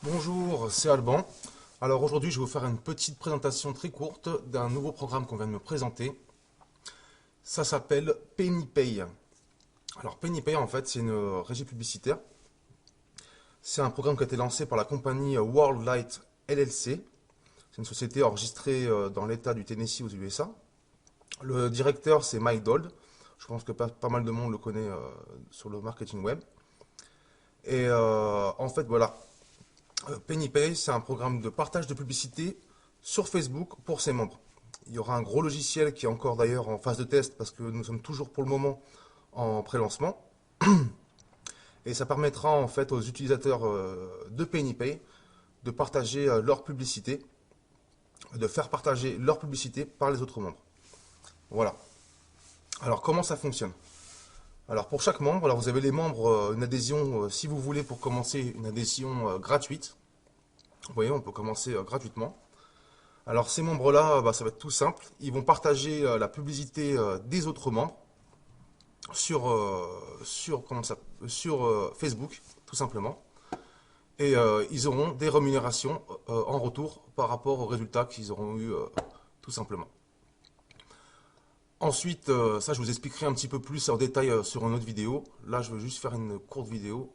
Bonjour, c'est Alban. Alors aujourd'hui, je vais vous faire une petite présentation très courte d'un nouveau programme qu'on vient de me présenter. Ça s'appelle PennyPay. Alors PennyPay, en fait, c'est une régie publicitaire. C'est un programme qui a été lancé par la compagnie Worldlight LLC. C'est une société enregistrée dans l'État du Tennessee aux USA. Le directeur, c'est Mike Dold. Je pense que pas mal de monde le connaît sur le marketing web. Et en fait, voilà, PennyPay, c'est un programme de partage de publicité sur Facebook pour ses membres. Il y aura un gros logiciel qui est encore d'ailleurs en phase de test parce que nous sommes toujours pour le moment en pré-lancement. Et ça permettra en fait aux utilisateurs de PennyPay de partager leur publicité, de faire partager leur publicité par les autres membres. Voilà. Alors comment ça fonctionne? Alors pour chaque membre, alors vous avez les membres, une adhésion, si vous voulez pour commencer, une adhésion gratuite. Vous voyez, on peut commencer gratuitement. Alors ces membres-là, ça va être tout simple. Ils vont partager la publicité des autres membres sur Facebook, tout simplement. Et ils auront des rémunérations en retour par rapport aux résultats qu'ils auront eu tout simplement. Ensuite, ça je vous expliquerai un petit peu plus en détail sur une autre vidéo. Là, je veux juste faire une courte vidéo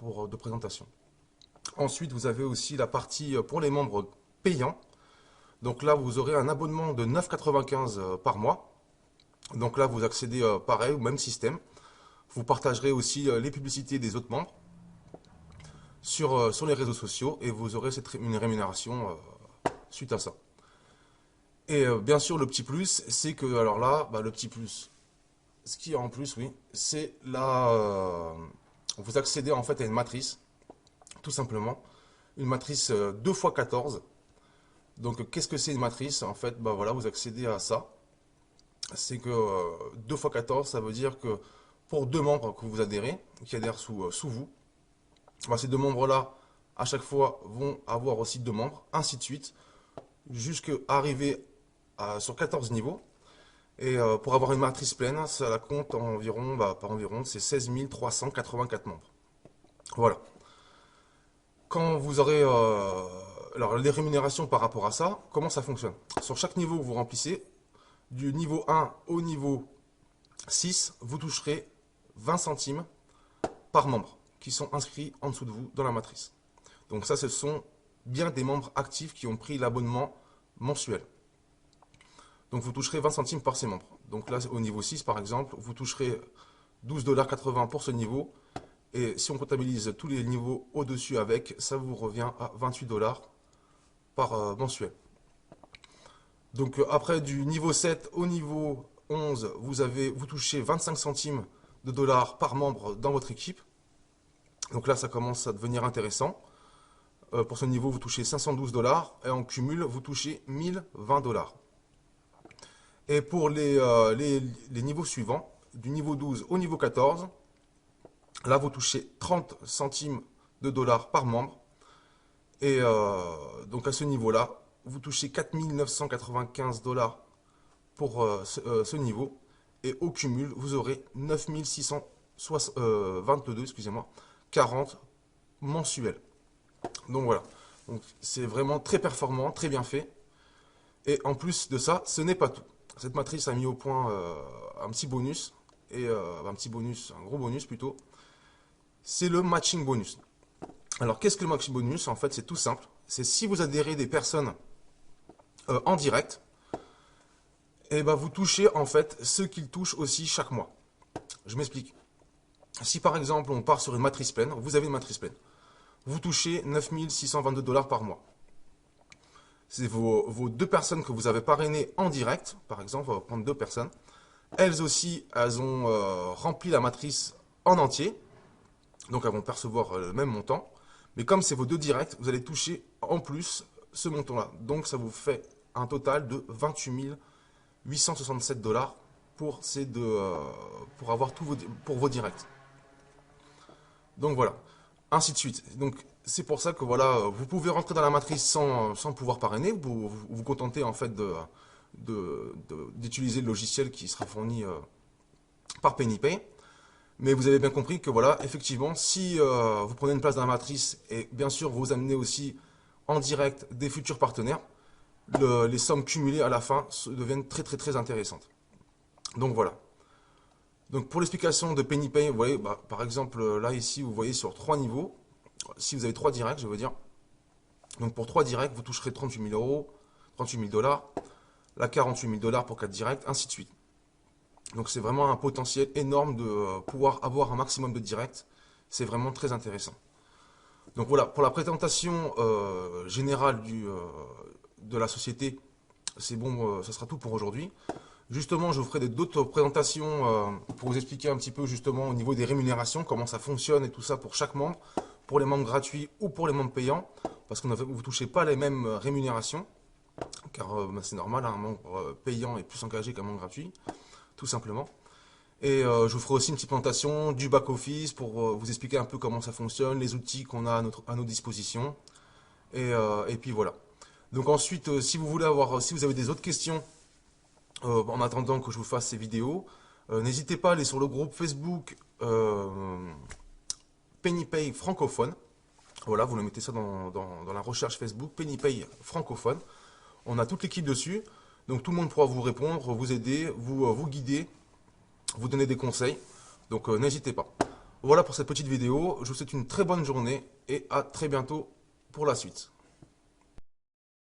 de présentation. Ensuite, vous avez aussi la partie pour les membres payants. Donc là, vous aurez un abonnement de 9,95 par mois. Donc là, vous accédez pareil au même système. Vous partagerez aussi les publicités des autres membres sur les réseaux sociaux et vous aurez une rémunération suite à ça. Et bien sûr, le petit plus, c'est que, alors là, le petit plus, ce qui est en plus, oui, c'est là, vous accédez en fait à une matrice, tout simplement, une matrice 2x14. Donc, qu'est-ce que c'est une matrice? En fait, voilà, vous accédez à ça. C'est que 2x14, ça veut dire que pour deux membres que vous adhérez, qui adhèrent sous vous, ces deux membres-là, à chaque fois, vont avoir aussi deux membres, ainsi de suite, jusqu'à arriver sur 14 niveaux. Et pour avoir une matrice pleine, ça la compte environ, par environ, c'est 16 384 membres. Voilà. Quand vous aurez alors les rémunérations par rapport à ça, comment ça fonctionne? Sur chaque niveau que vous remplissez, du niveau 1 au niveau 6, vous toucherez 20 centimes par membre qui sont inscrits en dessous de vous dans la matrice. Donc ça, ce sont bien des membres actifs qui ont pris l'abonnement mensuel. Donc vous toucherez 20 centimes par ces membres. Donc là, au niveau 6, par exemple, vous toucherez 12,80 $ pour ce niveau. Et si on comptabilise tous les niveaux au-dessus avec, ça vous revient à 28 $ par mensuel. Donc après, du niveau 7 au niveau 11, vous touchez 25 centimes de dollars par membre dans votre équipe. Donc là, ça commence à devenir intéressant. Pour ce niveau, vous touchez 512 $ et en cumul, vous touchez 1020 $. Et pour les niveaux suivants, du niveau 12 au niveau 14, là, vous touchez 30 centimes de dollars par membre. Et donc à ce niveau-là, vous touchez 4 995 $ pour ce niveau. Et au cumul, vous aurez 9 622, excusez-moi, 40 mensuels. Donc voilà. Donc c'est vraiment très performant, très bien fait. Et en plus de ça, ce n'est pas tout. Cette matrice a mis au point un petit bonus, et un gros bonus plutôt. C'est le matching bonus. Alors qu'est-ce que le matching bonus? En fait, c'est tout simple. C'est si vous adhérez des personnes en direct, et vous touchez en fait ce qu'ils touchent aussi chaque mois. Je m'explique. Si par exemple on part sur une matrice pleine, vous avez une matrice pleine, vous touchez 9 622 $ par mois. C'est vos deux personnes que vous avez parrainées en direct, par exemple, on va prendre deux personnes. Elles aussi, elles ont rempli la matrice en entier, donc elles vont percevoir le même montant. Mais comme c'est vos deux directs, vous allez toucher en plus ce montant-là. Donc ça vous fait un total de 28 867 $ pour pour avoir pour vos directs. Donc voilà, ainsi de suite. Donc c'est pour ça que voilà, vous pouvez rentrer dans la matrice sans pouvoir parrainer. Vous contentez en fait d'utiliser le logiciel qui sera fourni par PennyPay. Mais vous avez bien compris que voilà, effectivement, si vous prenez une place dans la matrice et bien sûr vous amenez aussi en direct des futurs partenaires, les sommes cumulées à la fin deviennent très très très intéressantes. Donc voilà. Donc pour l'explication de PennyPay, vous voyez, bah, par exemple là ici vous voyez sur 3 niveaux, si vous avez 3 directs, je veux dire, donc pour 3 directs vous toucherez 38 000 euros, 38 000 dollars, là 48 000 dollars pour 4 directs, ainsi de suite. Donc c'est vraiment un potentiel énorme de pouvoir avoir un maximum de directs, c'est vraiment très intéressant. Donc voilà, pour la présentation générale de la société, c'est bon, ça sera tout pour aujourd'hui. Justement, je vous ferai d'autres présentations pour vous expliquer un petit peu justement au niveau des rémunérations, comment ça fonctionne et tout ça pour chaque membre, pour les membres gratuits ou pour les membres payants, parce que vous ne touchez pas les mêmes rémunérations, car bah, c'est normal, hein, un membre payant est plus engagé qu'un membre gratuit, tout simplement. Et je vous ferai aussi une petite présentation du back-office pour vous expliquer un peu comment ça fonctionne, les outils qu'on a à nos dispositions, et puis voilà. Donc ensuite, si vous voulez si vous avez des autres questions, en attendant que je vous fasse ces vidéos, n'hésitez pas à aller sur le groupe Facebook PennyPay francophone. Voilà, vous le mettez ça dans la recherche Facebook, PennyPay francophone. On a toute l'équipe dessus, donc tout le monde pourra vous répondre, vous aider, vous guider, vous donner des conseils. Donc n'hésitez pas. Voilà pour cette petite vidéo, je vous souhaite une très bonne journée et à très bientôt pour la suite.